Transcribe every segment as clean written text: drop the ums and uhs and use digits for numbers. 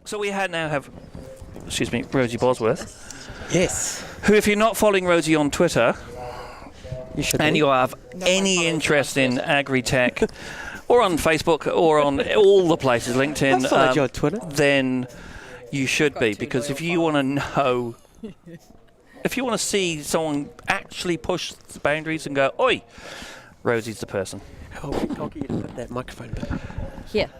So we now have, Rosie Bosworth. Yes. Who, if you're not following Rosie on Twitter, You should and be. you have any interest in agri-tech, or on Facebook, or on all the places, LinkedIn, I followed you on Twitter. then you should be, because if you want to know, if you want to see someone actually push the boundaries and go, oi, Rosie's the person. I'll get you to put that microphone back. Here.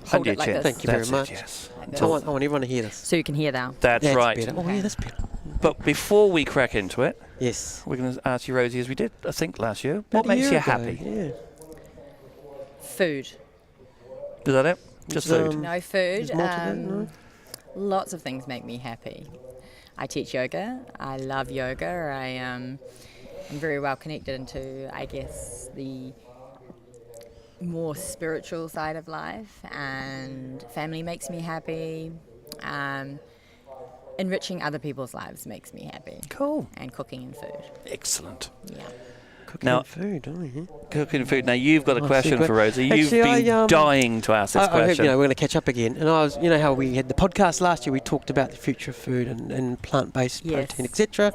Hold it like this. Thank you very That's much. it, yes. I want everyone to hear this. So you can hear now. That's That's right. better. Oh, yeah, that's better. But before we crack into it, Yes. we're going to ask you, Rosie, as we did, I think, last year, About what a makes year you ago, happy? Yeah. Food. Is that it? Just food? No food. There's more to that, no? Lots of things make me happy. I teach yoga. I love yoga. I'm very well connected into, I guess, the more spiritual side of life, and family makes me happy. Enriching other people's lives makes me happy. Cool. And cooking and food. Excellent. Yeah. Cooking Now- and food, oh yeah. Cooking food. Now, you've got a Oh, question super. for Rosie. You've Actually, been I, dying to ask this I hope, question. we're going to catch up again. And I was, how we had the podcast last year, we talked about the future of food and plant-based Yes. protein, etc.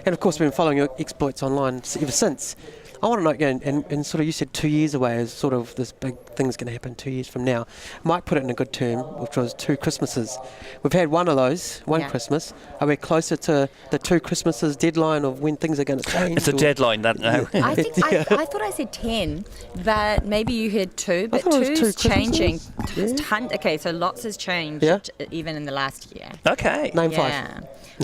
And of course, we've been following your exploits online ever since. I want to know again, and sort of you said 2 years away is sort of this big thing's going to happen 2 years from now. Might put it in a good term, which was 2 Christmases. We've had one of those, one Yeah. Christmas. Are we closer to the 2 Christmases deadline of when things are going to change? It's a or- deadline, that now. I think I thought I said 10, but maybe you had 2. But thought it was 2's 2 changing. Christmases. Yeah. Okay, so lots has changed Yeah. even in the last year. Okay. Name 5. Yeah.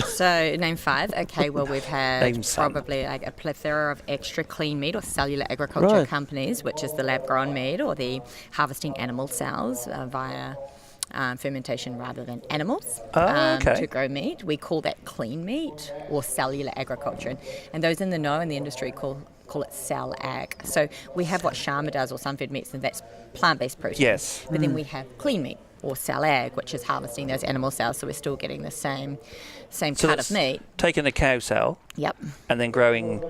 So name 5. Okay, well we've had Name some. probably like a plethora of extra clean meat or cellular agriculture Right. companies, which is the lab-grown meat or the harvesting animal cells via fermentation rather than animals Okay. to grow meat. We call that clean meat or cellular agriculture, and those in the know in the industry call it cell ag. So we have what Sharma does or Sunfed Meats, and that's plant-based protein. Yes. But then we have clean meat or cell ag, which is harvesting those animal cells, so we're still getting the same So cut that's of meat. taking a cow cell Yep. and then growing,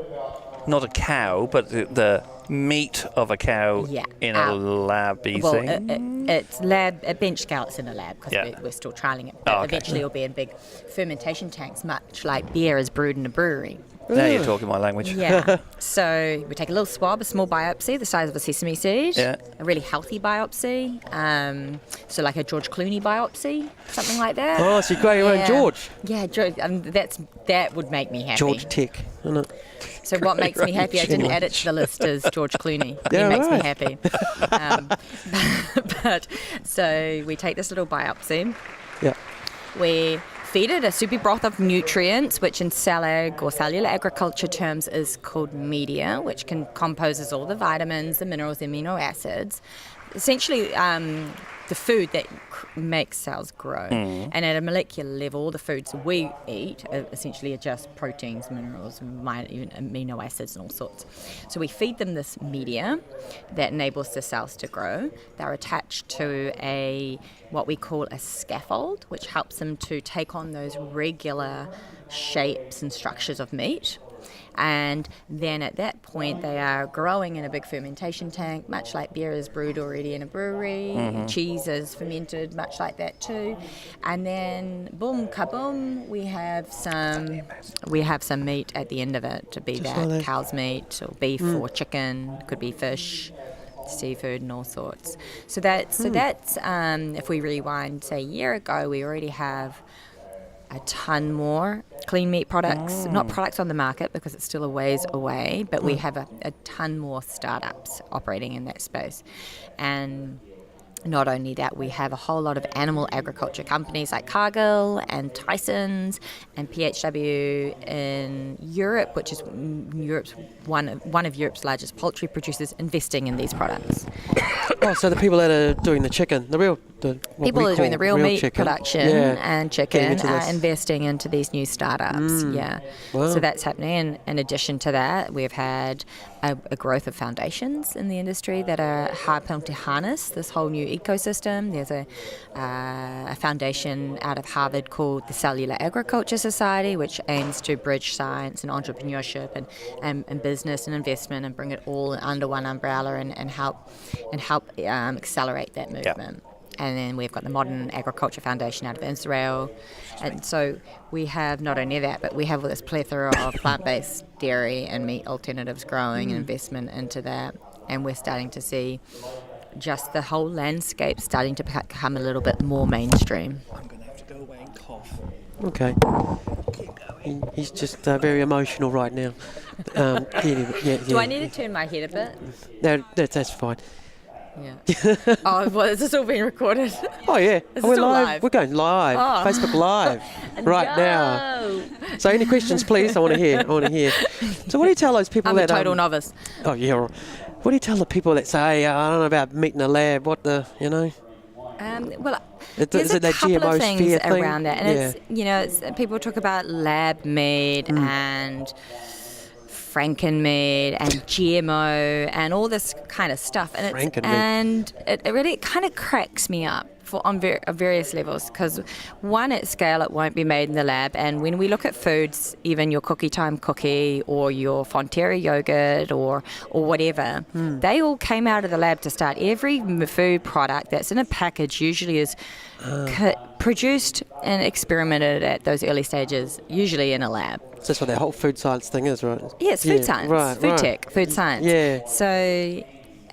not a cow, but the meat of a cow Yeah. in a labby Well, thing. it's lab, bench scale, it's in a lab because Yeah. we're still trialling it. But Oh, okay. eventually it'll be in big fermentation tanks, much like beer is brewed in a brewery. Now you're talking my language. Yeah. So we take a little swab, a small biopsy, the size of a sesame seed, Yeah. a really healthy biopsy, so like a George Clooney biopsy, something like that. Oh, so you grow your own George. Yeah, that would make me happy. George Tech, isn't it? So what makes me happy, I didn't George. add it to the list, is George Clooney. Yeah, he makes me right. happy. But so we take this little biopsy. Yeah. We feed it a soupy broth of nutrients, which in cell ag or cellular agriculture terms is called media, which composes all the vitamins, the minerals, the amino acids. Essentially, the food that makes cells grow. And at a molecular level, all the foods we eat essentially are just proteins, minerals, even amino acids and all sorts. So we feed them this media that enables the cells to grow. They're attached to what we call a scaffold, which helps them to take on those regular shapes and structures of meat. And then at that point, they are growing in a big fermentation tank, much like beer is brewed already in a brewery. Cheese is fermented, much like that too. And then, boom, kaboom, we have some meat at the end of it. To be Just that like that. cow's meat or beef or chicken, could be fish, seafood, and all sorts. So that's if we rewind, say, a year ago, we already have a ton more clean meat products, not products on the market because it's still a ways away, but we have a ton more startups operating in that space. And not only that, we have a whole lot of animal agriculture companies like Cargill and Tyson's and PHW in Europe, which is Europe's one of Europe's largest poultry producers, investing in these products. Oh, so the people that are doing the chicken, what People we are doing call the real meat chicken. production Yeah. and Getting chicken into are this. investing into these new startups. Yeah. Wow. So that's happening. And in addition to that, we've had a growth of foundations in the industry that are helping to harness this whole new ecosystem. There's a foundation out of Harvard called the Cellular Agriculture Society, which aims to bridge science and entrepreneurship and business and investment and bring it all under one umbrella and help accelerate that movement. And then we've got the Modern Agriculture Foundation out of Israel. And so we have not only that, but we have this plethora of plant-based dairy and meat alternatives growing and investment into that. And we're starting to see just the whole landscape starting to become a little bit more mainstream. I'm going to have to go away and cough. Okay. He's just very emotional right now. Do I need to turn my head a bit? No, that's fine. Yeah. Oh, well, is this all being recorded? Oh, yeah. Is We're this all live. live? We're going live. Oh. Facebook Live right now. So any questions, please? I want to hear. So what do you tell those people I'm that... a total novice. Oh, yeah. What do you tell the people that say, I don't know about meat in a lab, There's is it a that couple GMO of things sphere thing? around that, and it's people talk about lab meat and Frankenmeat and GMO and all this kind of stuff, and it really kind of cracks me up on various levels, because one, at scale it won't be made in the lab, and when we look at foods, even your Cookie Time cookie or your Fonterra yogurt or whatever, they all came out of the lab to start. Every food product that's in a package usually is produced and experimented at those early stages, usually in a lab. So that's what that whole food science thing is, right? Yeah, it's food science, food tech, food science. Yeah. So,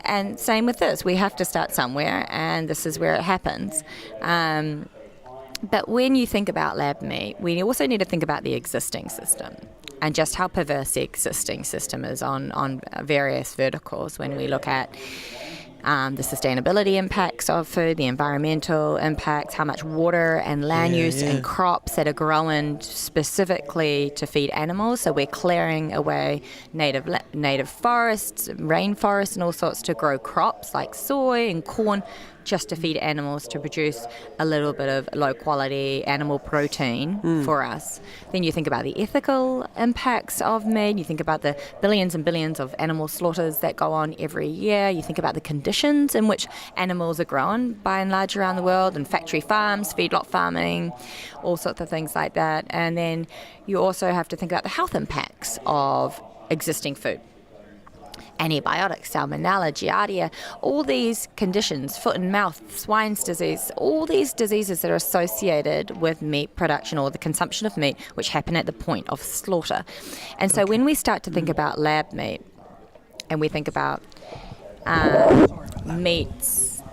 and same with this, we have to start somewhere, and this is where it happens. But when you think about lab meat, we also need to think about the existing system and just how perverse the existing system is on various verticals. When we look at the sustainability impacts of food, the environmental impacts, how much water and land use and crops that are grown specifically to feed animals. So we're clearing away native forests, rainforests and all sorts to grow crops like soy and corn, just to feed animals, to produce a little bit of low quality animal protein for us. Then you think about the ethical impacts of meat, you think about the billions and billions of animal slaughters that go on every year, you think about the conditions in which animals are grown by and large around the world, and factory farms, feedlot farming, all sorts of things like that. And then you also have to think about the health impacts of existing food. Antibiotics, salmonella, giardia, all these conditions, foot and mouth, swine's disease, all these diseases that are associated with meat production or the consumption of meat, which happen at the point of slaughter. And so when we start to think about lab meat, and we think about meats,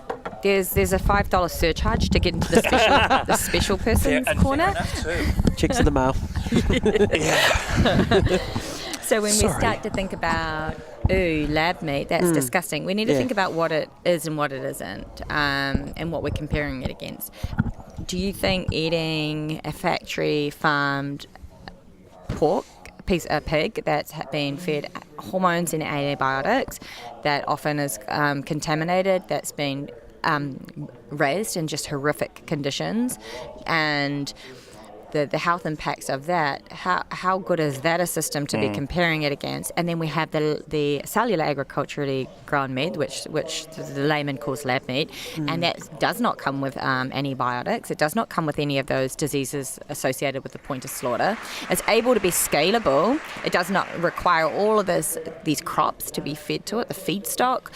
there's a $5 surcharge to get into the special person's corner. Checks in the mail. So when we start to think about lab meat, that's disgusting. We need to think about what it is and what it isn't, and what we're comparing it against. Do you think eating a factory farmed a pig that's been fed hormones and antibiotics, that often is contaminated, that's been raised in just horrific conditions, and the health impacts of that, how good is that a system to be comparing it against? And then we have the cellular agriculturally grown meat, which the layman calls lab meat, and that does not come with antibiotics. It does not come with any of those diseases associated with the point of slaughter. It's able to be scalable. It does not require all of these crops to be fed to it, the feedstock,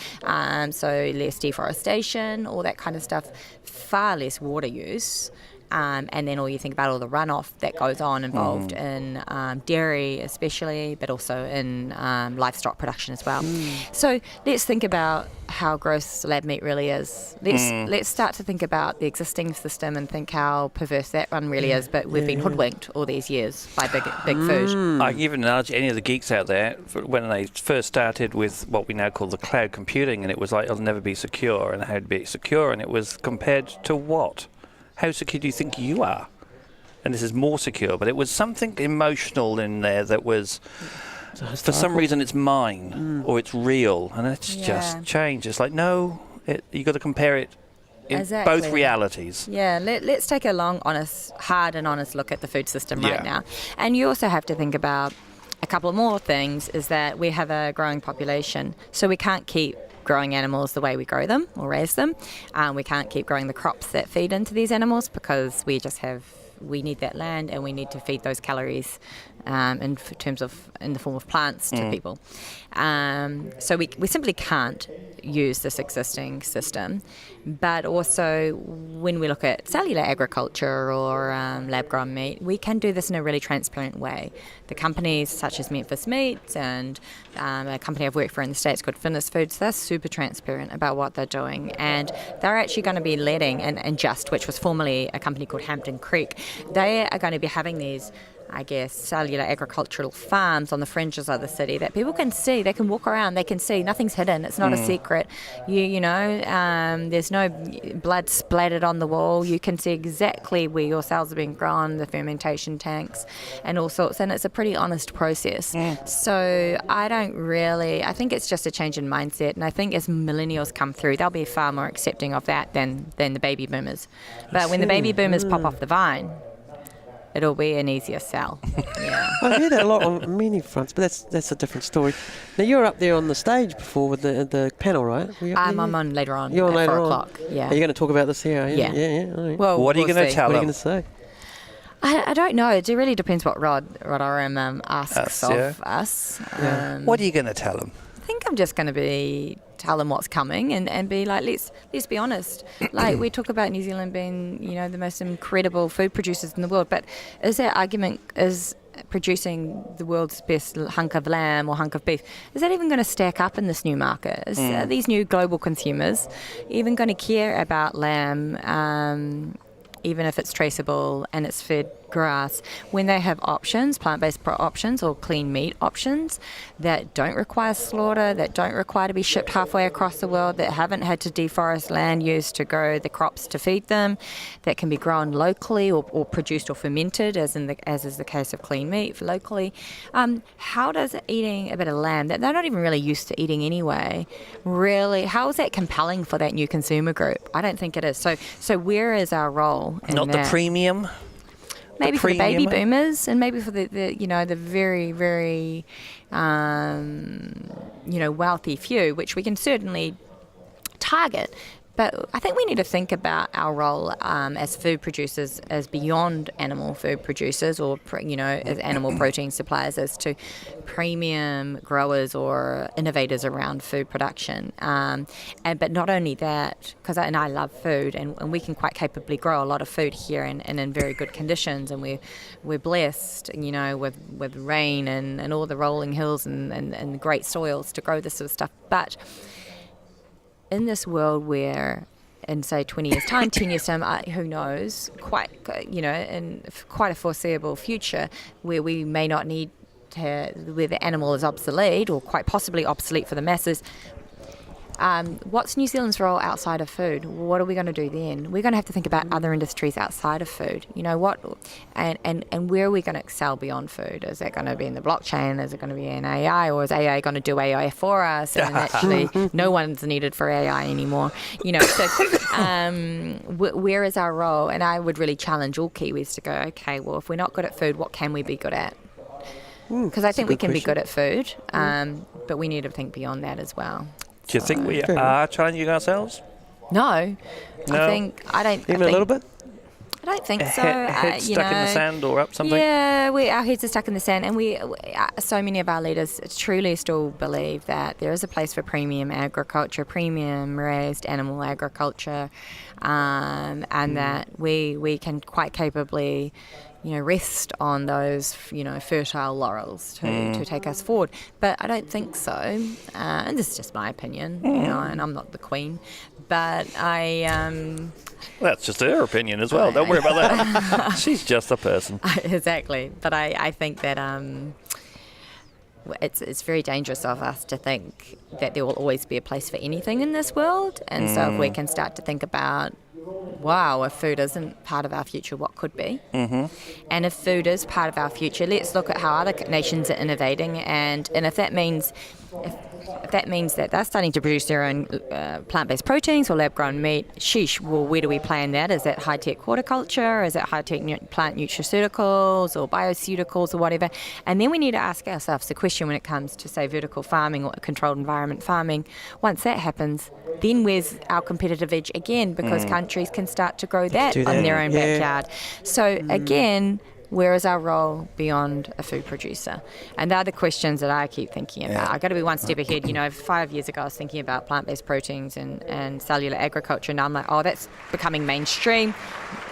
so less deforestation, all that kind of stuff, far less water use. And then all you think about all the runoff that goes on involved in dairy especially, but also in livestock production as well. So let's think about how gross lab meat really is. Let's start to think about the existing system and think how perverse that one really is, but we've been hoodwinked all these years by big food. I can even nudge any of the geeks out there when they first started with what we now call the cloud computing, and it was like, it'll never be secure, and how to be secure, and it was compared to what? How secure do you think you are? And this is more secure, but it was something emotional in there that was, for some reason, it's mine or it's real, and it's just changed. It's like, no, you got to compare it in both realities. Yeah, let's take a hard and honest look at the food system right now. And you also have to think about a couple of more things, is that we have a growing population, so we can't keep growing animals the way we grow them or raise them. We can't keep growing the crops that feed into these animals, because we need that land and we need to feed those calories terms of in the form of plants to people. So we simply can't use this existing system. But also, when we look at cellular agriculture or lab-grown meat, we can do this in a really transparent way. The companies such as Memphis Meats and a company I've worked for in the States called Finnis Foods, they're super transparent about what they're doing. And they're actually going to be letting, and Just, which was formerly a company called Hampton Creek, they are going to be having these, I guess, cellular agricultural farms on the fringes of the city that people can see. They can walk around, they can see. Nothing's hidden. It's not a secret. There's no blood splattered on the wall. You can see exactly where your cells are being grown, the fermentation tanks, and all sorts. And it's a pretty honest process. So I think it's just a change in mindset. And I think as millennials come through, they'll be far more accepting of that than the baby boomers. But when the baby boomers pop off the vine, it'll be an easier sell. Yeah. I hear that a lot on many fronts, but that's a different story. Now, you were up there on the stage before with the panel, right? I'm on later on. You're on at later 4 on. o'clock. Yeah. Are you going to talk about this here? Yeah. All right. Well, what are you going to see. tell What are you them? going to say? I don't know. It really depends what Rod Oram asks of yeah. us. Yeah. What are you going to tell them? I think I'm just going to tell them what's coming and be like, let's be honest. Like, we talk about New Zealand being, the most incredible food producers in the world, but is that argument is producing the world's best hunk of lamb or hunk of beef, is that even going to stack up in this new market? Are these new global consumers even going to care about lamb, even if it's traceable and it's fed grass, when they have options, plant-based options or clean meat options that don't require slaughter, that don't require to be shipped halfway across the world, that haven't had to deforest land use to grow the crops to feed them, that can be grown locally or produced or fermented, as is the case of clean meat locally. How does eating a bit of lamb that they're not even really used to eating anyway, really, how is that compelling for that new consumer group? I don't think it is. So where is our role in Not that? the premium? Maybe for the baby premium? boomers, and maybe for the very, very wealthy few, which we can certainly target. But I think we need to think about our role as food producers as beyond animal food producers or, as animal protein suppliers, as to premium growers or innovators around food production. But not only that, because I love food, and we can quite capably grow a lot of food here and in very good conditions, and we're blessed, with rain and all the rolling hills and great soils to grow this sort of stuff. But in this world where, in say 20 years' time, 10 years' time, who knows, in quite a foreseeable future, where we may not need where the animal is obsolete or quite possibly obsolete for the masses. What's New Zealand's role outside of food? What are we going to do then? We're going to have to think about other industries outside of food. And where are we going to excel beyond food? Is that going to be in the blockchain? Is it going to be in AI? Or is AI going to do AI for us? And actually, no one's needed for AI anymore. Where is our role? And I would really challenge all Kiwis to go, okay, well, if we're not good at food, what can we be good at? Because I think we can be good at food, but we need to think beyond that as well. Do you think we are challenging ourselves? No. No? I don't. Even a little bit? I don't think so. Head stuck in the sand or up something? Yeah, our heads are stuck in the sand, and so many of our leaders truly still believe that there is a place for premium agriculture, premium raised animal agriculture, and that we can quite capably, rest on those, fertile laurels to take us forward. But I don't think so. And this is just my opinion, and I'm not the queen. But That's just her opinion as well. Don't worry about that. She's just a person. Exactly. But I think that it's very dangerous of us to think that there will always be a place for anything in this world. And so if we can start to think about, wow, if food isn't part of our future, what could be? Mm-hmm. And if food is part of our future, let's look at how other nations are innovating. And if that means that they're starting to produce their own plant-based proteins or lab-grown meat, sheesh, well, where do we plan that? Is that high-tech horticulture? Is it high-tech plant nutraceuticals or bioceuticals or whatever? And then we need to ask ourselves the question when it comes to, say, vertical farming or controlled environment farming. Once that happens, then where's our competitive edge again? Because countries can start to grow that on their own backyard. So again, Where is our role beyond a food producer? And they're the questions that I keep thinking about. I've got to be one step ahead. 5 years ago I was thinking about plant-based proteins and cellular agriculture. Now I'm like, oh, that's becoming mainstream.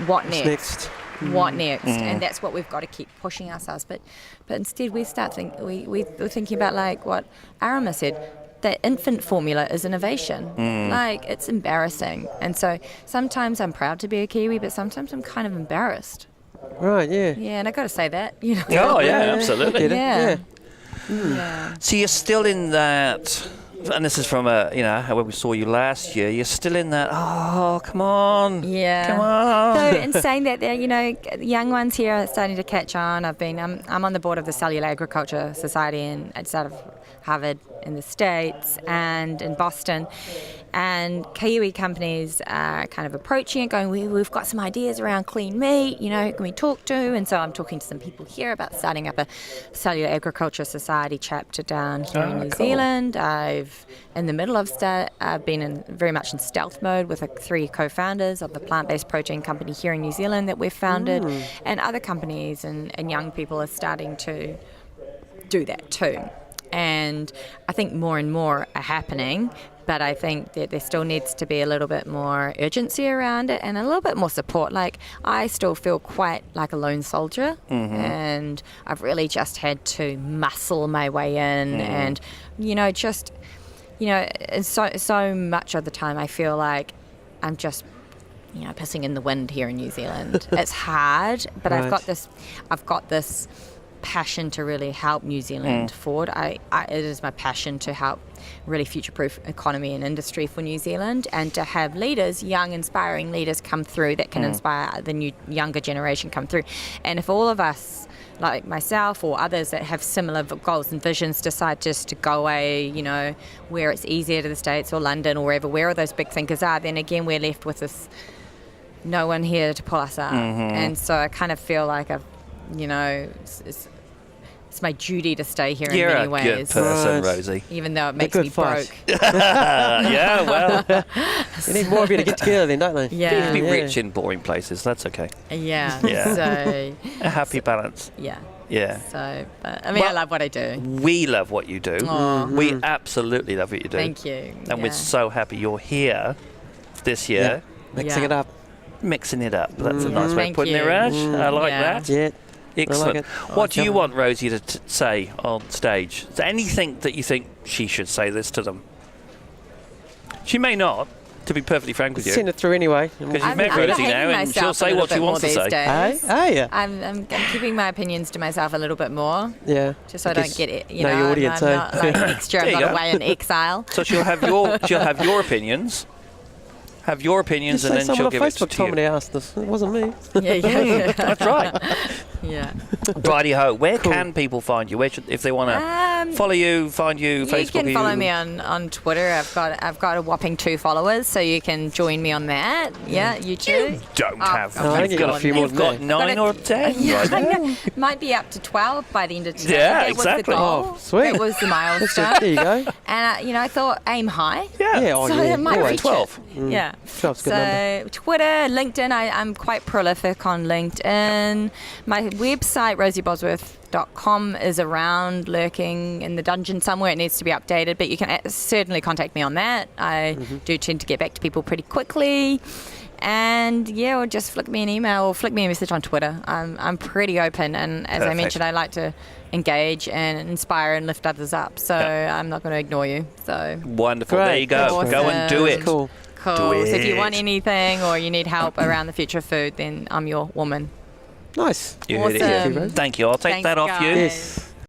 What next? What next? And that's what we've got to keep pushing ourselves. But instead we're thinking about like what Arama said, that infant formula is innovation. Like, it's embarrassing. And so sometimes I'm proud to be a Kiwi, but sometimes I'm kind of embarrassed. Right, yeah. Yeah, and I got to say that. Oh, yeah, absolutely. Yeah. So you're still in that, and this is from when we saw you last year, you're still in that, oh, come on. Yeah. Come on. So in saying that, young ones here are starting to catch on. I'm on the board of the Cellular Agriculture Society outside of Harvard in the States and in Boston. And Kiwi companies are kind of approaching it, going, we've got some ideas around clean meat, can we talk to? And so I'm talking to some people here about starting up a Cellular Agriculture Society chapter down here in New Zealand. I've been very much in stealth mode with 3 co-founders of the plant-based protein company here in New Zealand that we've founded, and other companies and young people are starting to do that too. And I think more and more are happening, but I think that there still needs to be a little bit more urgency around it and a little bit more support. Like, I still feel quite like a lone soldier, and I've really just had to muscle my way in, and so much of the time I feel like I'm just pissing in the wind here in New Zealand. It's hard, but Right. I've got this passion to really help New Zealand forward. It is my passion to help really future-proof economy and industry for New Zealand, and to have leaders, young, inspiring leaders come through that can inspire the younger generation come through. And if all of us, like myself or others that have similar goals and visions, decide just to go away, where it's easier to the States or London or where all those big thinkers are, then again we're left with this no one here to pull us up. And so I kind of feel like it's my duty to stay here in many ways. You're a good person, Rosie. Even though it makes me broke. Yeah, well. You need more of you to get together then, don't they? Yeah. Be rich in boring places, that's okay. Yeah. Yeah. So, A happy balance. yeah. Yeah. So, but, I love what I do. We love what you do. We absolutely love what you do. Thank you. And we're so happy you're here this year. Mixing it up. Mixing it up. That's a nice way of Thank putting it, you. Raj. I like that. Yeah. Excellent. I like it. What do you want Rosie to say on stage? Is there anything that you think she should say this to them? She may not, to be perfectly frank with you. Send it through anyway. Because you've met Rosie now and she'll say what she wants to say. Yeah. I'm keeping my opinions to myself a little bit more, Yeah. just so I don't get it. know your audience, I'm not like extra. There I'm you not go. away in exile. So she'll have your opinions. Have your opinions, Just and say then she'll someone on give it Facebook to told me you. to ask this. It wasn't me. Yeah. That's right. Yeah. Righty-ho. Where can people find you? Where should, if they want to follow you, find you, Facebook? You can follow me on Twitter. I've got a whopping 2 followers, so you can join me on that. Yeah, you too. Don't have. I think you've got a few more You've than got that. 9 or 10. Yeah, Right I now. know. Might be up to 12 by the end of today. Yeah, that exactly. Was the goal. Oh, sweet. That was the milestone. There you go. And I thought aim high. Yeah. Yeah, So it might always. reach 12. it. Yeah. 12's a good number. So Twitter, LinkedIn, I'm quite prolific on LinkedIn. My website, rosiebosworth.com, is around, lurking in the dungeon somewhere. It needs to be updated, but you can certainly contact me on that. I do tend to get back to people pretty quickly. And or just flick me an email or flick me a message on Twitter. I'm pretty open, and as I Perfect. mentioned, I like to engage and inspire and lift others up. So I'm not going to ignore you. So Wonderful. Great. There you go. Awesome. Go and do it. Cool. cool. Do So if you it. want anything or you need help around the future of food, then I'm your woman. Nice. You heard it Awesome. here. Thank you. I'll take Thanks, that off you. guys. Yes.